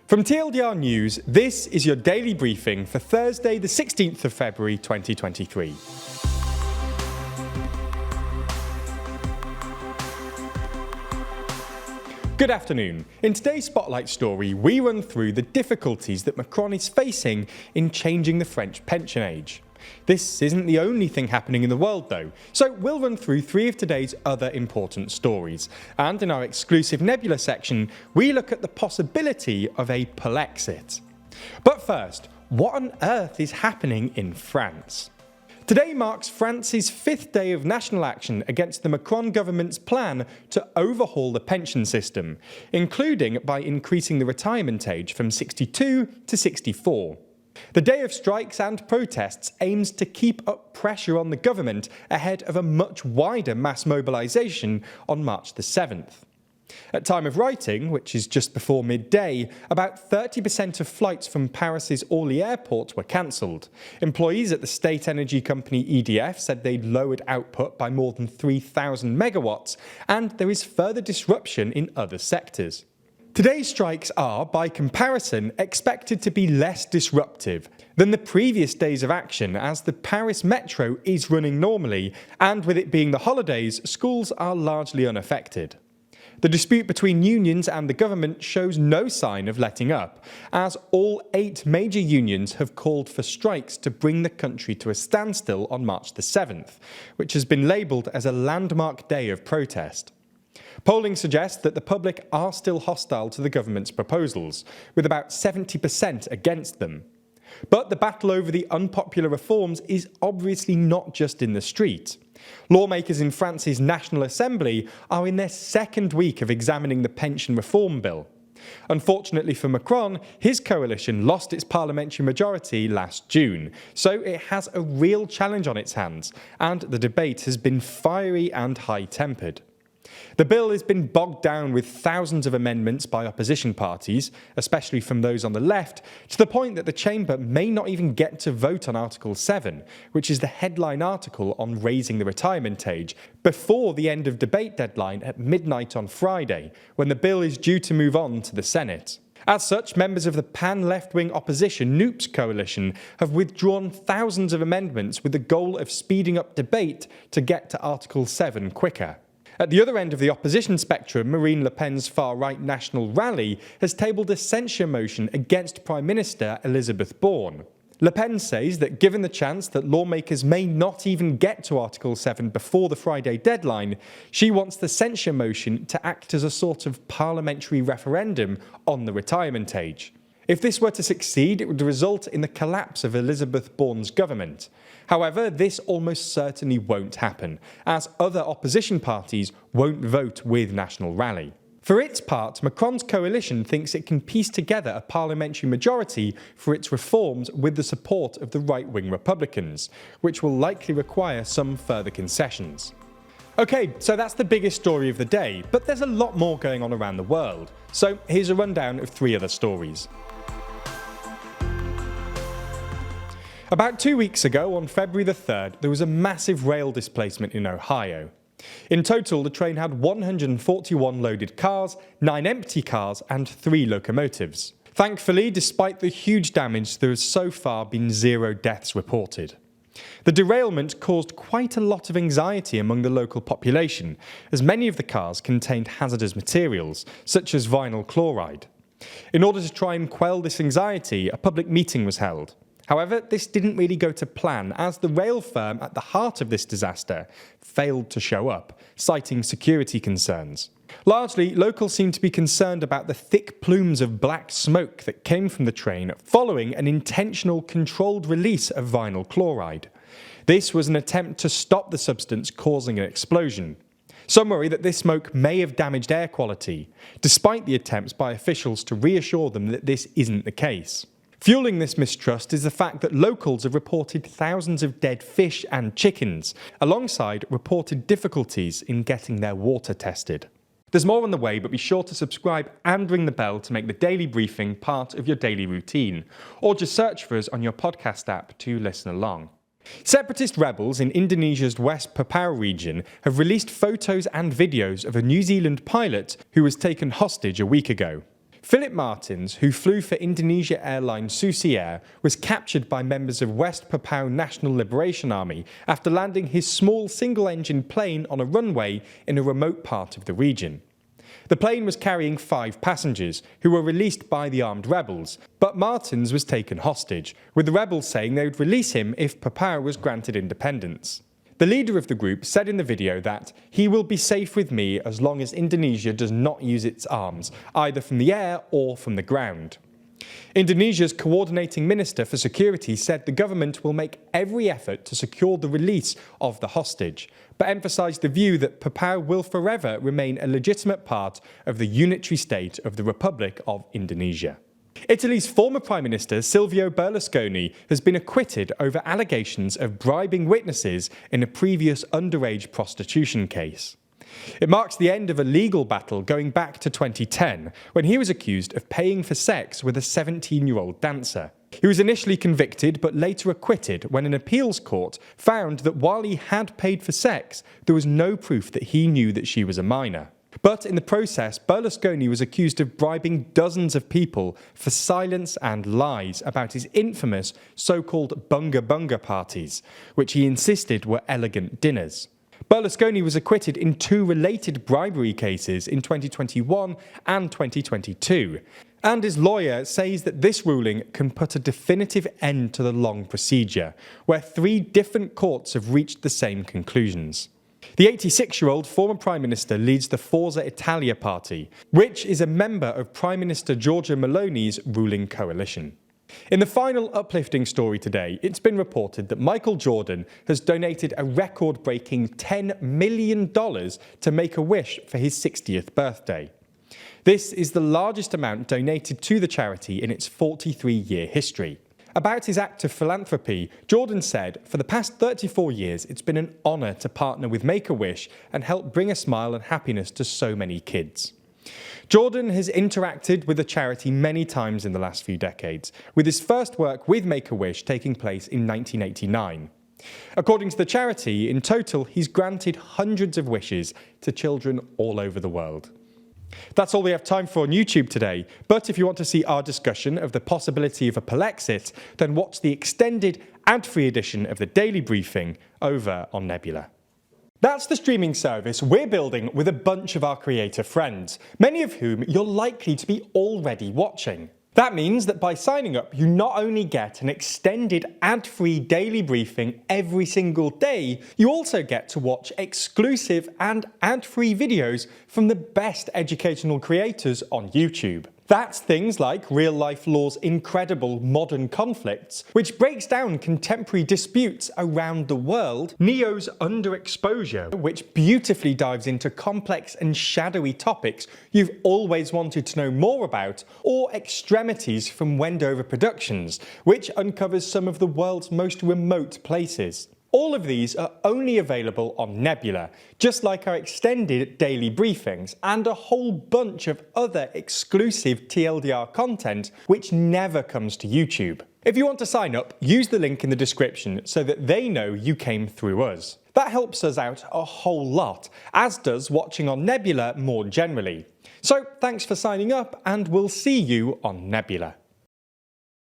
From TLDR News, this is your daily briefing for Thursday, the 16th of February 2023. Good afternoon. In today's Spotlight story, we run through the difficulties that Macron is facing in changing the French pension age. This isn't the only thing happening in the world though, so we'll run through three of today's other important stories. And in our exclusive Nebula section, we look at the possibility of a Polexit. But first, what on earth is happening in France? Today marks France's fifth day of national action against the Macron government's plan to overhaul the pension system, including by increasing the retirement age from 62 to 64. The day of strikes and protests aims to keep up pressure on the government ahead of a much wider mass mobilisation on March the 7th. At time of writing, which is just before midday, about 30% of flights from Paris's Orly airport were cancelled. Employees at the state energy company EDF said they'd lowered output by more than 3,000 megawatts, and there is further disruption in other sectors. Today's strikes are, by comparison, expected to be less disruptive than the previous days of action, as the Paris metro is running normally, and with it being the holidays, schools are largely unaffected. The dispute between unions and the government shows no sign of letting up, as all 8 major unions have called for strikes to bring the country to a standstill on March the 7th, which has been labelled as a landmark day of protest. Polling suggests that the public are still hostile to the government's proposals, with about 70% against them. But the battle over the unpopular reforms is obviously not just in the street. Lawmakers in France's National Assembly are in their second week of examining the pension reform bill. Unfortunately for Macron, his coalition lost its parliamentary majority last June, so it has a real challenge on its hands, and the debate has been fiery and high-tempered. The bill has been bogged down with thousands of amendments by opposition parties, especially from those on the left, to the point that the chamber may not even get to vote on Article 7, which is the headline article on raising the retirement age, before the end of debate deadline at midnight on Friday, when the bill is due to move on to the Senate. As such, members of the pan-left-wing opposition Noops coalition have withdrawn thousands of amendments with the goal of speeding up debate to get to Article 7 quicker. At the other end of the opposition spectrum, Marine Le Pen's far-right National Rally has tabled a censure motion against Prime Minister Elizabeth Borne. Le Pen says that given the chance that lawmakers may not even get to Article 7 before the Friday deadline, she wants the censure motion to act as a sort of parliamentary referendum on the retirement age. If this were to succeed, it would result in the collapse of Elizabeth Borne's government. However, this almost certainly won't happen, as other opposition parties won't vote with National Rally. For its part, Macron's coalition thinks it can piece together a parliamentary majority for its reforms with the support of the right-wing Republicans, which will likely require some further concessions. Okay, so that's the biggest story of the day, but there's a lot more going on around the world. So here's a rundown of 3 other stories. About 2 weeks ago, on February the 3rd, there was a massive rail displacement in Ohio. In total, the train had 141 loaded cars, 9 empty cars, and 3 locomotives. Thankfully, despite the huge damage, there has so far been 0 deaths reported. The derailment caused quite a lot of anxiety among the local population, as many of the cars contained hazardous materials, such as vinyl chloride. In order to try and quell this anxiety, a public meeting was held. However, this didn't really go to plan, as the rail firm at the heart of this disaster failed to show up, citing security concerns. Largely, locals seemed to be concerned about the thick plumes of black smoke that came from the train following an intentional controlled release of vinyl chloride. This was an attempt to stop the substance causing an explosion. Some worry that this smoke may have damaged air quality, despite the attempts by officials to reassure them that this isn't the case. Fueling this mistrust is the fact that locals have reported thousands of dead fish and chickens, alongside reported difficulties in getting their water tested. There's more on the way, but be sure to subscribe and ring the bell to make the daily briefing part of your daily routine, or just search for us on your podcast app to listen along. Separatist rebels in Indonesia's West Papua region have released photos and videos of a New Zealand pilot who was taken hostage a week ago. Philip Martins, who flew for Indonesia airline Susi Air, was captured by members of West Papua National Liberation Army after landing his small single-engine plane on a runway in a remote part of the region. The plane was carrying 5 passengers, who were released by the armed rebels, but Martins was taken hostage, with the rebels saying they would release him if Papua was granted independence. The leader of the group said in the video that he will be safe with me as long as Indonesia does not use its arms, either from the air or from the ground. Indonesia's coordinating minister for security said the government will make every effort to secure the release of the hostage, but emphasised the view that Papua will forever remain a legitimate part of the unitary state of the Republic of Indonesia. Italy's former Prime Minister Silvio Berlusconi has been acquitted over allegations of bribing witnesses in a previous underage prostitution case. It marks the end of a legal battle going back to 2010, when he was accused of paying for sex with a 17-year-old dancer. He was initially convicted but later acquitted when an appeals court found that while he had paid for sex, there was no proof that he knew that she was a minor. But in the process, Berlusconi was accused of bribing dozens of people for silence and lies about his infamous so-called bunga bunga parties, which he insisted were elegant dinners. Berlusconi was acquitted in 2 related bribery cases in 2021 and 2022, and his lawyer says that this ruling can put a definitive end to the long procedure, where 3 different courts have reached the same conclusions. The 86-year-old former Prime Minister leads the Forza Italia party, which is a member of Prime Minister Giorgia Meloni's ruling coalition. In the final uplifting story today, it's been reported that Michael Jordan has donated a record-breaking $10 million to Make-A-Wish for his 60th birthday. This is the largest amount donated to the charity in its 43-year history. About his act of philanthropy, Jordan said, "For the past 34 years, it's been an honour to partner with Make-A-Wish and help bring a smile and happiness to so many kids." Jordan has interacted with the charity many times in the last few decades, with his first work with Make-A-Wish taking place in 1989. According to the charity, in total, he's granted hundreds of wishes to children all over the world. That's all we have time for on YouTube today, but if you want to see our discussion of the possibility of a Polexit, then watch the extended ad-free edition of the Daily Briefing over on Nebula. That's the streaming service we're building with a bunch of our creator friends, many of whom you're likely to be already watching. That means that by signing up, you not only get an extended ad-free daily briefing every single day, you also get to watch exclusive and ad-free videos from the best educational creators on YouTube. That's things like Real Life Law's incredible Modern Conflicts, which breaks down contemporary disputes around the world, Neo's Underexposure, which beautifully dives into complex and shadowy topics you've always wanted to know more about, or Extremities from Wendover Productions, which uncovers some of the world's most remote places. All of these are only available on Nebula, just like our extended daily briefings and a whole bunch of other exclusive TLDR content which never comes to YouTube. If you want to sign up, use the link in the description so that they know you came through us. That helps us out a whole lot, as does watching on Nebula more generally. So thanks for signing up, and we'll see you on Nebula.